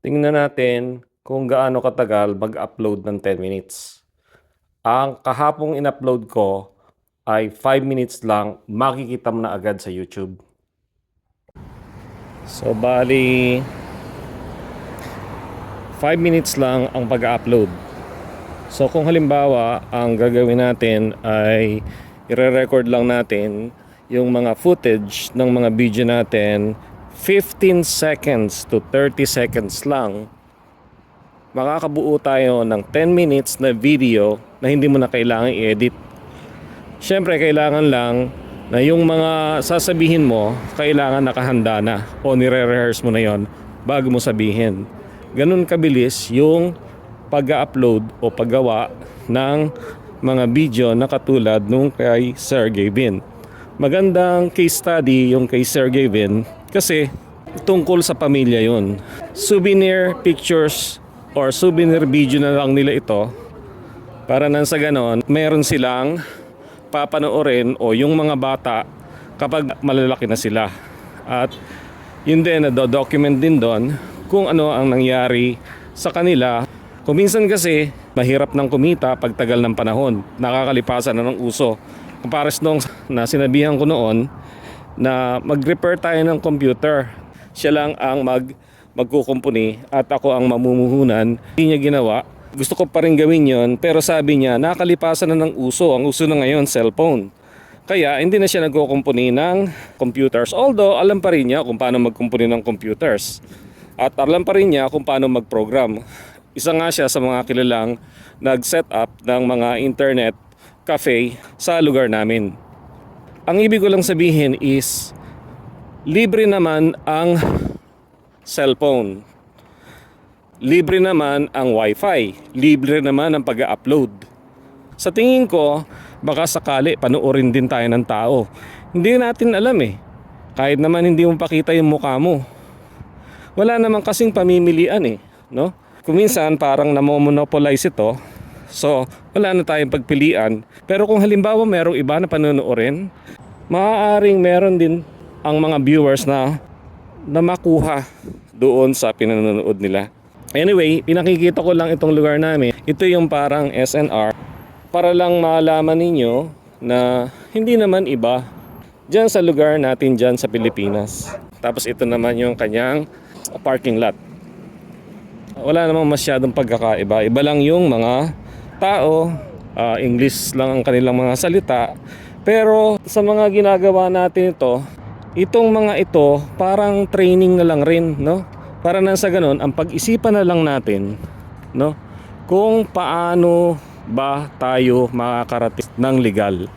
Tingnan natin kung gaano katagal mag-upload ng 10 minutes. Ang kahapong in-upload ko ay 5 minutes lang, makikita mo na agad sa YouTube. So bali 5 minutes lang ang pag-upload. So kung halimbawa ang gagawin natin ay i-record lang natin yung mga footage ng mga video natin 15 seconds to 30 seconds lang, makakabuo tayo ng 10 minutes na video na hindi mo na kailangan i-edit. Siyempre, kailangan lang na yung mga sasabihin mo, kailangan nakahanda na o nire-rehearse mo na yon bago mo sabihin. Ganun kabilis yung pag-upload o paggawa ng mga video na katulad nung kay Sergey Brin. Magandang case study yung kay Sergey Brin kasi tungkol sa pamilya yun. Souvenir pictures or souvenir video na lang nila ito para nang sa ganon meron silang papanoorin o yung mga bata kapag malalaki na sila. At yun din, na-document din doon kung ano ang nangyari sa kanila. Kung minsan kasi mahirap ng kumita pag tagal ng panahon, nakakalipasan na ng uso. Kumpares nung na sinabihan ko noon na mag-repair tayo ng computer, siya lang ang magkukumpuni at ako ang mamumuhunan. Hindi niya ginawa. Gusto ko pa rin gawin yon, pero sabi niya nakalipasan na ng uso. Ang uso na ngayon cellphone, kaya hindi na siya nagkukumpuni ng computers. Although alam pa rin niya kung paano magkumpuni ng computers at alam pa rin niya kung paano mag-program. Isa nga siya sa mga kilalang nag-set up ng mga internet cafe sa lugar namin. Ang ibig ko lang sabihin is libre naman ang cellphone, libre naman ang wifi, libre naman ang pag-upload. Sa tingin ko, baka sakali panoorin din tayo ng tao. Hindi natin alam eh. Kahit naman hindi mo pakita yung mukha mo, wala naman kasing pamimilian eh, no? Kung minsan parang namomonopolize ito, so wala na tayong pagpilian. Pero kung halimbawa merong iba na panonoorin, maaaring meron din ang mga viewers na makuha doon sa pinanonood nila. Anyway, pinakikita ko lang itong lugar namin. Ito yung parang SNR para lang malaman ninyo na hindi naman iba dyan sa lugar natin dyan sa Pilipinas. Tapos ito naman yung kanyang parking lot. Wala namang masyadong pagkakaiba. Iba lang yung mga tao, English lang ang kanilang mga salita. Pero sa mga ginagawa natin itong mga ito parang training na lang rin, no? Para nang sa ganun, ang pag-isipan na lang natin, no? Kung paano ba tayo makakarating ng legal.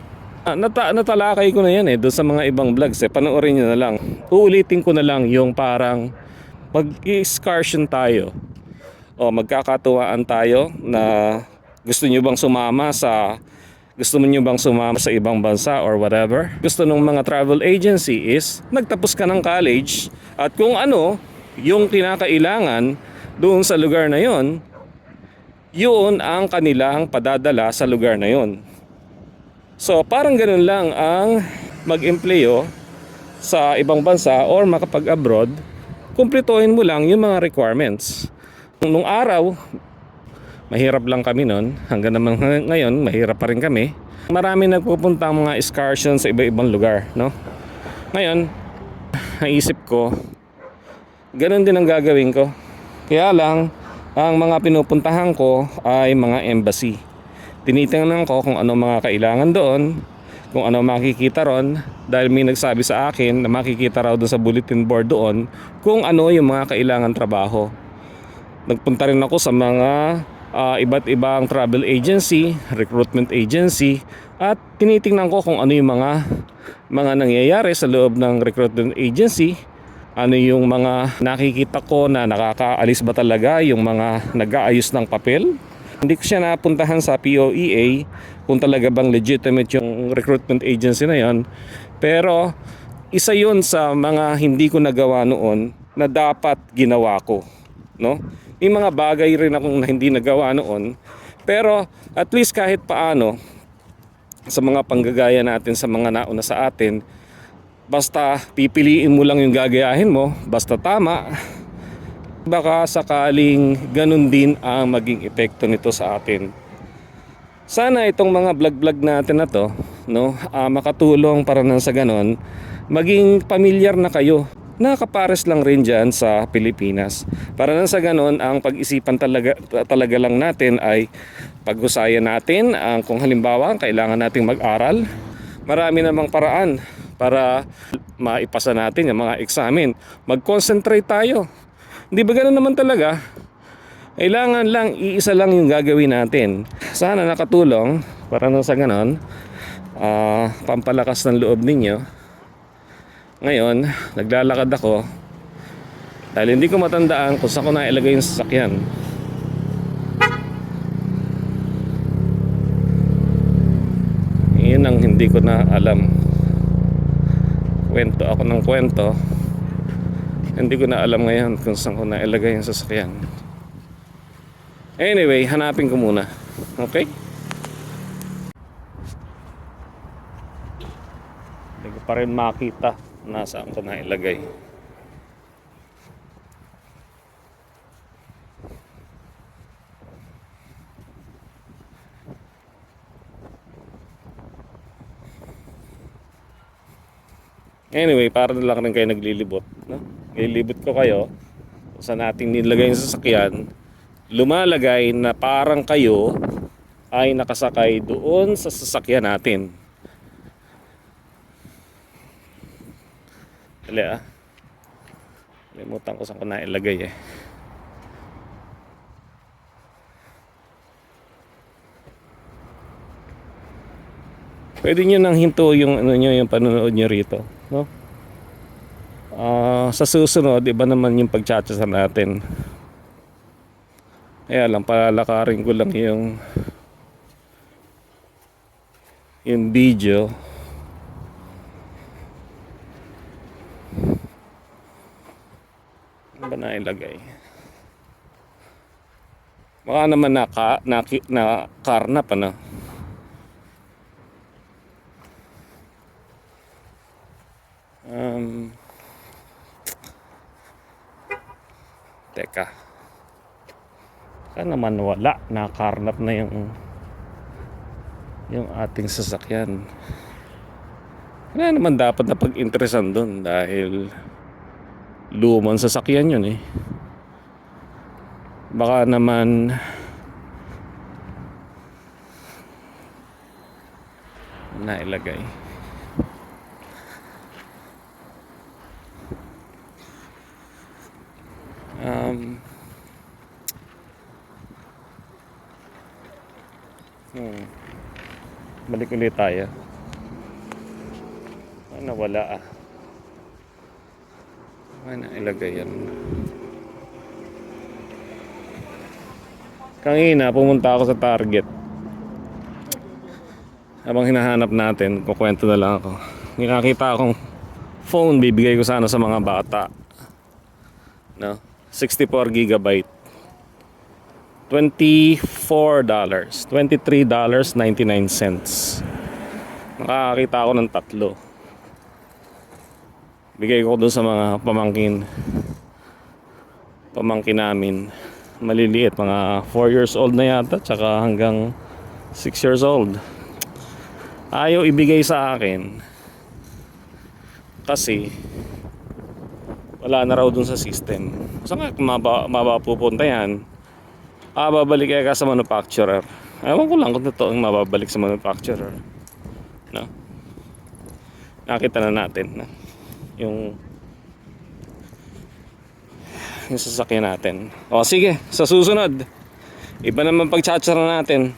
Natalakay ko na yan doon sa mga ibang vlogs panoorin nyo na lang. Uulitin ko na lang yung parang mag-excursion tayo o magkakatuwaan tayo na gusto nyo bang sumama sa ibang bansa or whatever. Gusto ng mga travel agency is nagtapos ka ng college at kung ano yung kinakailangan doon sa lugar na yon, yun ang kanilang padadala sa lugar na yon. So parang ganun lang ang mag-empleyo sa ibang bansa or makapag-abroad, kumplituhin mo lang yung mga requirements. Nung araw, mahirap lang kami noon. Hanggang naman ngayon, mahirap pa rin kami. Marami nagpupunta mga excursion sa iba-ibang lugar, no? Ngayon, naisip ko, ganun din ang gagawin ko. Kaya lang, ang mga pinupuntahan ko ay mga embassy. Tinitingnan ko kung ano mga kailangan doon, kung ano makikita ron, dahil may nagsabi sa akin na makikita raw doon sa bulletin board doon kung ano yung mga kailangan trabaho. Nagpunta rin ako sa mga iba't ibang travel agency, recruitment agency, at tinitingnan ko kung ano yung mga nangyayari sa loob ng recruitment agency. Ano yung mga nakikita ko na nakakaalis ba talaga yung mga nag-aayos ng papel. Hindi ko siya napuntahan sa POEA kung talaga bang legitimate yung recruitment agency na yon. Pero isa yun sa mga hindi ko nagawa noon na dapat ginawa ko, no? May mga bagay rin akong hindi nagawa noon, pero at least kahit paano sa mga panggagaya natin sa mga nauna sa atin, basta pipiliin mo lang yung gagayahin mo, basta tama, Baka sakaling ganun din ang maging epekto nito sa atin. Sana itong mga vlog-vlog natin na to, no, makatulong para nang sa ganon, maging pamilyar na kayo. Nakapares lang rin dyan sa Pilipinas. Para nang sa ganon, ang pag-isipan talaga lang natin ay paghusayan natin ang kung halimbawa kailangan nating mag-aral. Marami namang paraan para maipasa natin yung mga examen. Mag-concentrate tayo. Hindi ba ganoon naman talaga? Kailangan lang, iisa lang yung gagawin natin. Sana nakatulong para nang sa ganon, pampalakas ng loob ninyo. Ngayon, naglalakad ako dahil hindi ko matandaan kung saan ko na ilagay yung sasakyan. Yun ang hindi ko na alam. Kwento ako ng kwento. Hindi ko na alam ngayon kung saan ko na ilagay yung sasakyan. Anyway, hanapin ko muna. Okay? Hindi ko pa rin makita nasaan ko na ilagay. Anyway, para na lang rin kayo naglilibot, no? Nililibot ko kayo kung saan natin nilagay yung sasakyan. Lumalagay na parang kayo ay nakasakay doon sa sasakyan natin. Dali limutan ko saan ko na ilagay Pwede nyo nang hinto yung yung panonood nyo rito, no? Sa susunod, iba naman yung pagchatsa natin. Kaya lang, palalakarin ko lang yung video. Ano ba na ilagay? Baka naman nakarnap, ano? Teka. Saan naman wala? Nakarnap na yung ating sasakyan. Wala naman dapat na pag-interesan doon dahil lumang sasakyan yun Baka naman nailagay. Balik ulit tayo. Nawala Ano ilagay yan? Kanina pumunta ako sa Target. Habang hinahanap natin, kukwento na lang ako. Nakita akong phone, bibigay ko sana sa mga bata. No? 64 gigabyte. $24. $23.99. Nakakita ako ng 3. Bigay ko doon sa mga pamangkin namin. Maliliit, mga 4 years old na yata, tsaka hanggang 6 years old. Ayaw ibigay sa akin kasi wala na raw dun sa system. Saan nga mapapupunta yan? Babalik ka sa manufacturer. Ewan ko lang kung totoo ang mababalik sa manufacturer, no? Nakita na natin yung sasakyan natin. O sige, sa susunod, iba naman pag-chatsara natin.